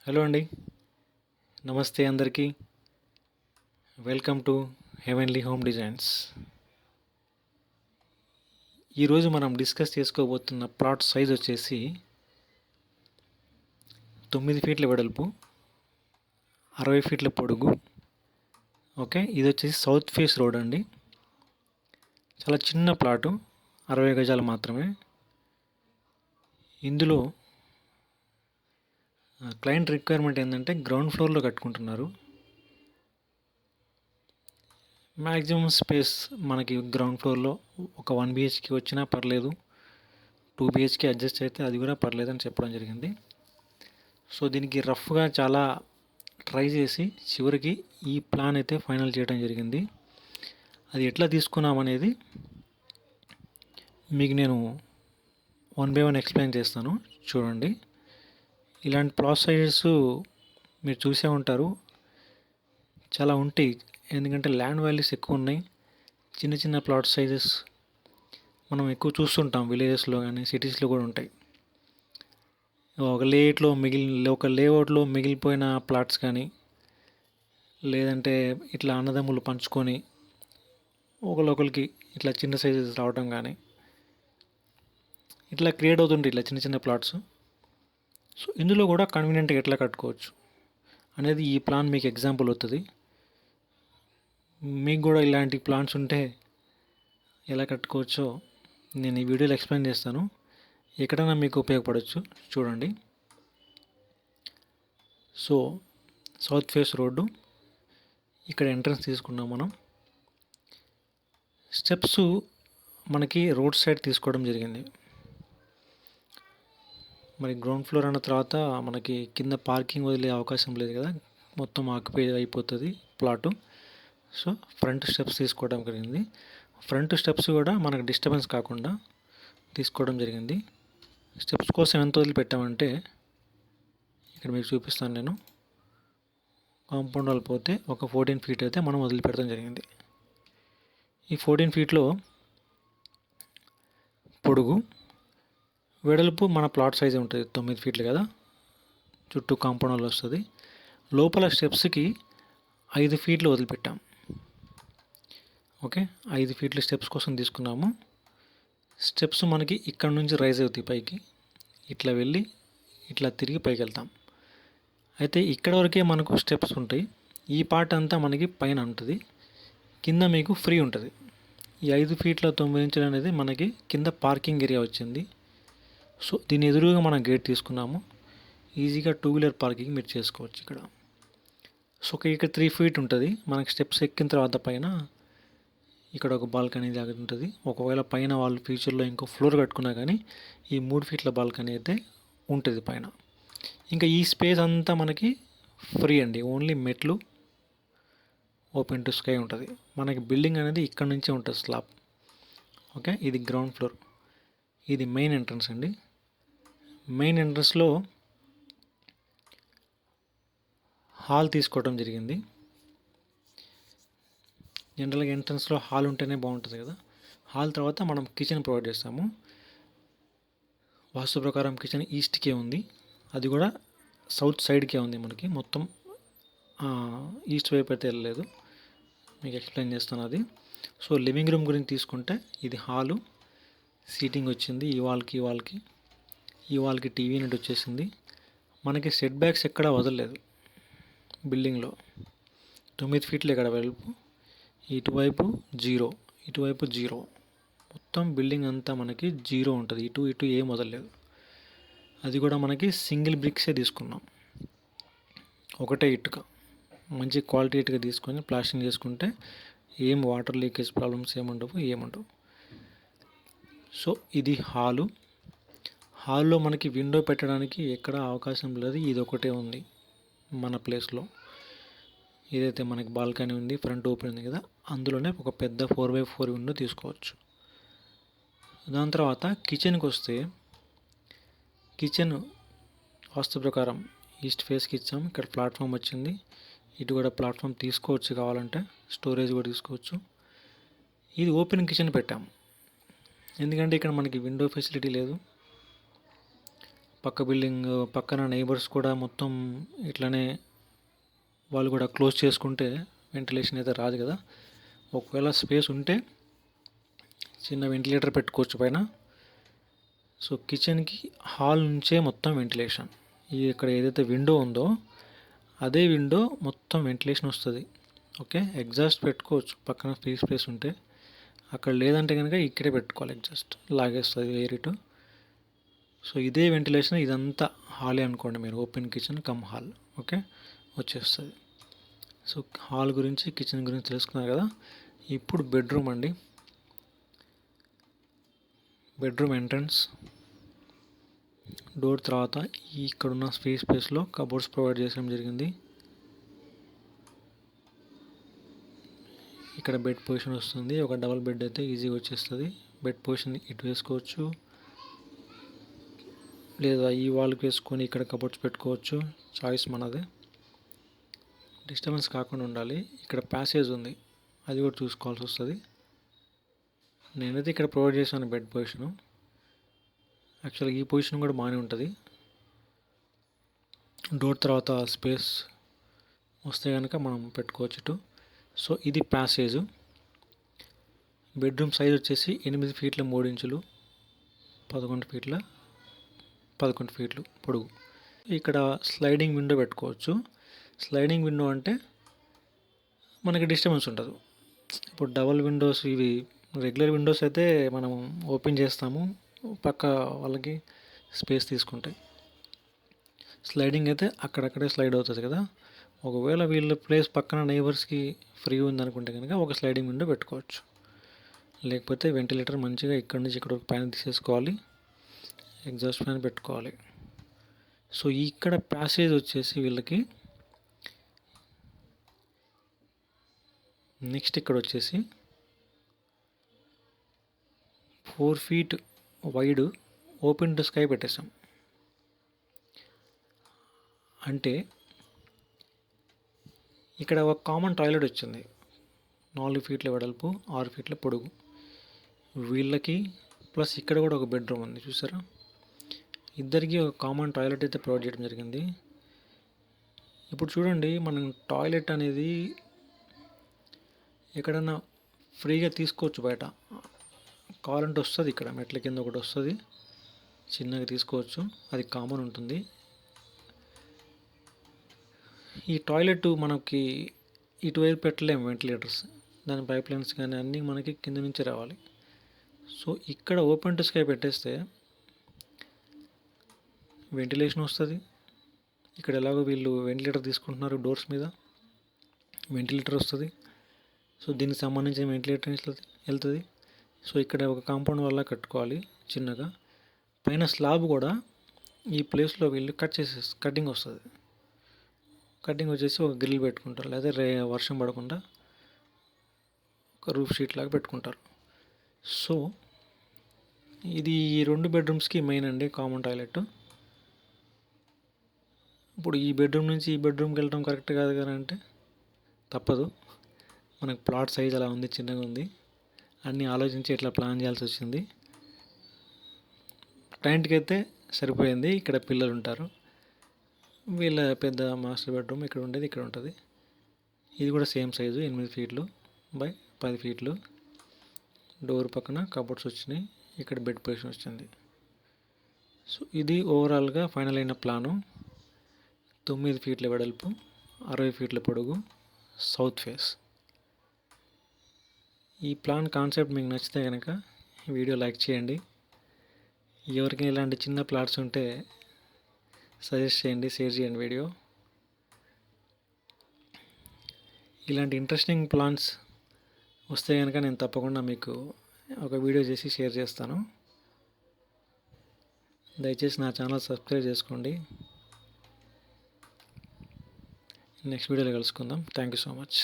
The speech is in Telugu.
హలో అండి. నమస్తే అందరికీ. Welcome to heavenly home designs. ఈరోజు మనం డిస్కస్ చేసుకోబోతున్న ప్లాట్ సైజ్ వచ్చేసి 9 ఫీట్ల వెడల్పు, 60 ఫీట్ల పొడుగు. ఓకే, ఇది వచ్చేసి సౌత్ ఫేస్ రోడ్ అండి. చాలా చిన్న ప్లాటు, 60 గజాలు మాత్రమే. ఇందులో క్లయింట్ రిక్వైర్మెంట్ ఏంటంటే గ్రౌండ్ ఫ్లోర్లో కట్టుకుంటున్నారు. మ్యాక్సిమం స్పేస్ మనకి గ్రౌండ్ ఫ్లోర్లో ఒక 1 బిహెచ్కే వచ్చినా పర్లేదు, 2 బిహెచ్కే అడ్జస్ట్ అయితే అది కూడా పర్లేదు అని చెప్పడం జరిగింది. సో దీనికి రఫ్గా చాలా ట్రై చేసి చివరికి ఈ ప్లాన్ అయితే ఫైనల్ చేయడం జరిగింది. అది ఎట్లా తీసుకున్నామనేది మీకు నేను 1 బై 1 ఎక్స్ప్లెయిన్ చేస్తాను, చూడండి. ఇలాంటి ప్లాట్ సైజెస్ మీరు చూసే ఉంటారు, చాలా ఉంటాయి. ఎందుకంటే ల్యాండ్ వాల్యూస్ ఎక్కువ ఉన్నాయి. చిన్న చిన్న ప్లాట్ సైజెస్ మనం ఎక్కువ చూస్తుంటాం, విలేజెస్లో కానీ సిటీస్లో కూడా ఉంటాయి. ఒక లేఅవుట్లో మిగిలిపోయిన ప్లాట్స్ కానీ, లేదంటే ఇట్లా అన్నదమ్ములు పంచుకొని ఒకరికి ఇట్లా చిన్న సైజెస్ రావడం కానీ ఇట్లా క్రియేట్ అవుతుంటాయి ఇట్లా చిన్న చిన్న ప్లాట్స్. సో ఇందులో కూడా కన్వీనియంట్గా ఎట్లా కట్టుకోవచ్చు అనేది ఈ ప్లాన్ మీకు ఎగ్జాంపుల్ అవుతుంది. మీకు కూడా ఇలాంటి ప్లాన్స్ ఉంటే ఎలా కట్టుకోవచ్చో నేను ఈ వీడియోలో ఎక్స్ప్లెయిన్ చేస్తాను. ఎక్కడైనా మీకు ఉపయోగపడవచ్చు, చూడండి. సో సౌత్ ఫేస్ రోడ్డు, ఇక్కడ ఎంట్రన్స్ తీసుకున్నాం మనం. స్టెప్స్ మనకి రోడ్ సైడ్ తీసుకోవడం జరిగింది. మరి గ్రౌండ్ ఫ్లోర్ అన్న తర్వాత మనకి కింద పార్కింగ్ వదిలే అవకాశం లేదు కదా, మొత్తం ఆక్యుపై అయిపోతుంది ప్లాటు. సో ఫ్రంట్ స్టెప్స్ తీసుకోవడం జరిగింది. ఫ్రంట్ స్టెప్స్ కూడా మనకు డిస్టర్బెన్స్ కాకుండా తీసుకోవడం జరిగింది. స్టెప్స్ కోసం ఎంత వదిలిపెట్టామంటే ఇక్కడ మీకు చూపిస్తాను నేను. కాంపౌండ్ వాల్ పోతే ఒక 14 ఫీట్ అయితే మనం వదిలిపెట్టడం జరిగింది. ఈ 14 ఫీట్లో పొడుగు, వెడల్పు మన ప్లాట్ సైజ్ ఉంటుంది 9 ఫీట్లు కదా, చుట్టూ కాంపౌండ్ వాల్ వస్తుంది. లోపల స్టెప్స్కి 5 ఫీట్లు వదిలిపెట్టాం. ఓకే, 5 ఫీట్ల స్టెప్స్ కోసం తీసుకున్నాము. స్టెప్స్ మనకి ఇక్కడ నుంచి రైజ్ అవుతాయి పైకి, ఇట్లా వెళ్ళి ఇట్లా తిరిగి పైకి వెళ్తాం. అయితే ఇక్కడ వరకే మనకు స్టెప్స్ ఉంటాయి. ఈ పార్ట్ అంతా మనకి పైన ఉంటుంది, కింద మీకు ఫ్రీ ఉంటుంది. ఈ 5 ఫీట్ల 9 ఇంచులు అనేది మనకి కింద పార్కింగ్ ఏరియా వచ్చింది. సో దీని ఎదురుగా మనం గేట్ తీసుకున్నాము. ఈజీగా 2 వీలర్ పార్కింగ్ మీరు చేసుకోవచ్చు ఇక్కడ. సో ఇక్కడ 3 ఫీట్ ఉంటుంది మనకి. స్టెప్స్ ఎక్కిన తర్వాత పైన ఇక్కడ ఒక బాల్కనీ లాగా ఉంటుంది. ఒకవేళ పైన వాళ్ళు ఫ్యూచర్లో ఇంకో ఫ్లోర్ కట్టుకున్నా కానీ ఈ 3 ఫీట్ల బాల్కనీ అయితే ఉంటుంది పైన. ఇంకా ఈ స్పేస్ అంతా మనకి ఫ్రీ అండి, ఓన్లీ మెట్లు, ఓపెన్ టు స్కై ఉంటుంది. మనకి బిల్డింగ్ అనేది ఇక్కడ నుంచే ఉంటుంది, స్లాబ్. ఓకే, ఇది గ్రౌండ్ ఫ్లోర్, ఇది మెయిన్ ఎంట్రన్స్ అండి. మెయిన్ ఎంట్రన్స్లో హాల్ తీసుకోవడం జరిగింది. జనరల్గా ఎంట్రన్స్లో హాల్ ఉంటేనే బాగుంటుంది కదా. హాల్ తర్వాత మనం కిచెన్ ప్రొవైడ్ చేస్తాము. వాస్తు ప్రకారం కిచెన్ ఈస్ట్కే ఉంది, అది కూడా సౌత్ సైడ్కే ఉంది. మనకి మొత్తం ఈస్ట్ వైపు అయితే వెళ్ళలేదు, మీకు ఎక్స్ప్లెయిన్ చేస్తాను అది. సో లివింగ్ రూమ్ గురించి తీసుకుంటే ఇది హాలు, సీటింగ్ వచ్చింది. ఈ వాల్కి టీవీ యూనిట్ వచ్చేసింది. మనకి సెట్ బ్యాక్స్ ఎక్కడా వదలలేదు బిల్డింగ్లో. 9 ఫీట్లు ఇక్కడ వెలుపు, ఇటువైపు 0, ఇటువైపు 0, మొత్తం బిల్డింగ్ అంతా మనకి 0 ఉంటుంది. ఇటు ఏం వదలలేదు. అది కూడా మనకి సింగిల్ బ్రిక్సే తీసుకున్నాం, ఒకటే ఇటుక, మంచి క్వాలిటీ ఇటుక తీసుకొని ప్లాస్టింగ్ చేసుకుంటే ఏం వాటర్ లీకేజ్ ప్రాబ్లమ్స్ ఏముండవు. సో ఇది హాల్లో మనకి విండో పెట్టడానికి ఎక్కడ అవకాశం లేదు, ఇది ఒకటే ఉంది మన ప్లేస్లో. ఏదైతే మనకి బాల్కనీ ఉంది, ఫ్రంట్ ఓపెన్ ఉంది కదా, అందులోనే ఒక పెద్ద 4x4 విండో తీసుకోవచ్చు. దాని తర్వాత కిచెన్కి వస్తే, కిచెన్ వాస్తు ప్రకారం ఈస్ట్ ఫేస్కి ఇచ్చాం. ఇక్కడ ప్లాట్ఫామ్ వచ్చింది, ఇటు కూడా ప్లాట్ఫామ్ తీసుకోవచ్చు, కావాలంటే స్టోరేజ్ కూడా తీసుకోవచ్చు. ఇది ఓపెన్ కిచెన్ పెట్టాము, ఎందుకంటే ఇక్కడ మనకి విండో ఫెసిలిటీ లేదు. పక్క బిల్డింగ్ పక్కన నైబర్స్ కూడా మొత్తం ఇట్లానే వాళ్ళు కూడా క్లోజ్ చేసుకుంటే వెంటిలేషన్ అయితే రాదు కదా. ఒకవేళ స్పేస్ ఉంటే చిన్న వెంటిలేటర్ పెట్టుకోవచ్చు పైన. సో కిచెన్కి హాల్ నుంచే మొత్తం వెంటిలేషన్. ఇక్కడ ఏదైతే విండో ఉందో అదే విండో మొత్తం వెంటిలేషన్ వస్తుంది. ఓకే, ఎగ్జాస్ట్ పెట్టుకోవచ్చు పక్కన ఫ్రీ స్పేస్ ఉంటే. అక్కడ లేదంటే కనుక ఇక్కడే పెట్టుకోవాలి, ఎగ్జాస్ట్ లాగేస్తుంది ఎయిర్ ఇటు. సో ఇదే వెంటిలేషన్, ఇదంతా హాలే అనుకోండి మీరు, open kitchen cum hall. Okay, వచ్చేస్తుంది. సో హాల్ గురించి కిచెన్ గురించి తెలుసుకున్నారు కదా. ఇప్పుడు బెడ్రూమ్ అండి. బెడ్రూమ్ ఎంట్రన్స్ డోర్ తర్వాత ఇక్కడున్న ఫ్రీ స్పేస్లో కబోర్డ్స్ ప్రొవైడ్ చేయడం జరిగింది. ఇక్కడ బెడ్ పొజిషన్ వస్తుంది. ఒక డబల్ బెడ్ అయితే ఈజీగా వచ్చేస్తుంది. బెడ్ పొజిషన్ ఇటు వేసుకోవచ్చు, లేదా ఈ వాల్కి వేసుకొని ఇక్కడ కబోర్డ్స్ పెట్టుకోవచ్చు. చాయిస్ మనదే. డిస్టర్బెన్స్ కాకుండా ఉండాలి. ఇక్కడ ప్యాసేజ్ ఉంది, అది కూడా చూసుకోవాల్సి వస్తుంది. నేనైతే ఇక్కడ ప్రొవైడ్ చేశాను బెడ్ పొజిషను. యాక్చువల్గా ఈ పొజిషన్ కూడా బాగానే ఉంటుంది. డోర్ తర్వాత స్పేస్ వస్తే కనుక మనం పెట్టుకోవచ్చు ఇటు. సో ఇది ప్యాసేజ్. బెడ్రూమ్ సైజ్ వచ్చేసి 8 ఫీట్ల 3 ఇంచులు, 11 ఫీట్లు పొడుగు. ఇక్కడ స్లైడింగ్ విండో పెట్టుకోవచ్చు. స్లైడింగ్ విండో అంటే మనకి డిస్టర్బెన్స్ ఉండదు. ఇప్పుడు డబల్ విండోస్, ఇవి రెగ్యులర్ విండోస్ అయితే మనం ఓపెన్ చేస్తాము, పక్క వాళ్ళకి స్పేస్ తీసుకుంటాయి. స్లైడింగ్ అయితే అక్కడక్కడే స్లైడ్ అవుతుంది కదా. ఒకవేళ వీళ్ళ ప్లేస్ పక్కన నైబర్స్కి ఫ్రీ ఉందనుకుంటే కనుక ఒక స్లైడింగ్ విండో పెట్టుకోవచ్చు. లేకపోతే వెంటిలేటర్ మంచిగా ఇక్కడ నుంచి ఇక్కడ పైన తీసేసుకోవాలి, ఎగ్జాస్ట్ ఫ్యాన్ పెట్టుకోవాలి. సో ఇక్కడ ప్యాసేజ్ వచ్చేసి వీళ్ళకి నెక్స్ట్ ఇక్కడ వచ్చేసి 4 feet wide open to sky పెట్టేసాం. అంటే ఇక్కడ ఒక కామన్ టాయిలెట్ వచ్చింది. 4 ఫీట్ల వెడల్పు, 6 ఫీట్ల పొడుగు వీళ్ళకి. ప్లస్ ఇక్కడ కూడా ఒక బెడ్రూమ్ ఉంది, చూసారా. ఇద్దరికి ఒక కామన్ టాయిలెట్ అయితే ప్రొవైడ్ చేయడం జరిగింది. ఇప్పుడు చూడండి, మనం టాయిలెట్ అనేది ఎక్కడన్నా ఫ్రీగా తీసుకోవచ్చు బయట. కావాలంటే వస్తుంది, ఇక్కడ మెట్ల కింద ఒకటి వస్తుంది, చిన్నగా తీసుకోవచ్చు, అది కామన్ ఉంటుంది. ఈ టాయిలెట్ మనకి ఇటువైపు పెట్టలేము వెంటిలేటర్స్, దాని పైప్ లైన్స్ కానీ అన్నీ మనకి కింద నుంచి రావాలి. సో ఇక్కడ ఓపెన్ టు స్కై పెట్టేస్తే వెంటిలేషన్ వస్తుంది. ఇక్కడ ఎలాగో వీళ్ళు వెంటిలేటర్ తీసుకుంటున్నారు, డోర్స్ మీద వెంటిలేటర్ వస్తుంది. సో దీనికి సంబంధించిన వెంటిలేటర్ వెళ్తుంది. సో ఇక్కడ ఒక కాంపౌండ్ వల్ల కట్టుకోవాలి చిన్నగా. పైన స్లాబ్ కూడా ఈ ప్లేస్లో వీళ్ళు కటింగ్ వస్తుంది. కటింగ్ వచ్చేసి ఒక గ్రిల్ పెట్టుకుంటారు, లేదా వర్షం పడకుండా ఒక రూఫ్ షీట్ లాగా పెట్టుకుంటారు. సో ఇది ఈ 2 బెడ్రూమ్స్కి మెయిన్ అండి కామన్ టాయిలెట్. ఇప్పుడు ఈ బెడ్రూమ్ నుంచి ఈ బెడ్రూమ్కి వెళ్ళడం కరెక్ట్ కాదు కదా అంటే తప్పదు. మనకు ప్లాట్ సైజ్ అలా ఉంది, చిన్నగా ఉంది, అన్నీ ఆలోచించి ఇట్లా ప్లాన్ చేయాల్సి వచ్చింది. టెంట్కి అయితే సరిపోయింది. ఇక్కడ పిల్లలు ఉంటారు, వీళ్ళ పెద్ద మాస్టర్ బెడ్రూమ్ ఇక్కడ ఉండేది ఇక్కడ ఉంటుంది. ఇది కూడా సేమ్ సైజు, 8 ఫీట్లు బై 10 ఫీట్లు. డోర్ పక్కన కబోర్డ్స్ వచ్చినాయి, ఇక్కడ బెడ్ పొజిషన్ వచ్చింది. సో ఇది ఓవరాల్గా ఫైనల్ అయిన ప్లాను. 9 ఫీట్ల వెడల్పు, 60 ఫీట్ల పొడుగు, సౌత్ ఫేస్. ఈ ప్లాన్ కాన్సెప్ట్ మీకు నచ్చితే కనుక వీడియో లైక్ చేయండి. ఎవరికైనా ఇలాంటి చిన్న ప్లాట్స్ ఉంటే సజెస్ట్ చేయండి, షేర్ చేయండి వీడియో. ఇలాంటి ఇంట్రెస్టింగ్ ప్లాన్స్ వస్తే కనుక నేను తప్పకుండా మీకు ఒక వీడియో చేసి షేర్ చేస్తాను. దయచేసి నా ఛానల్ సబ్స్క్రైబ్ చేసుకోండి. నెక్స్ట్ వీడియోలో కలుసుకుందాం. Thank you so much.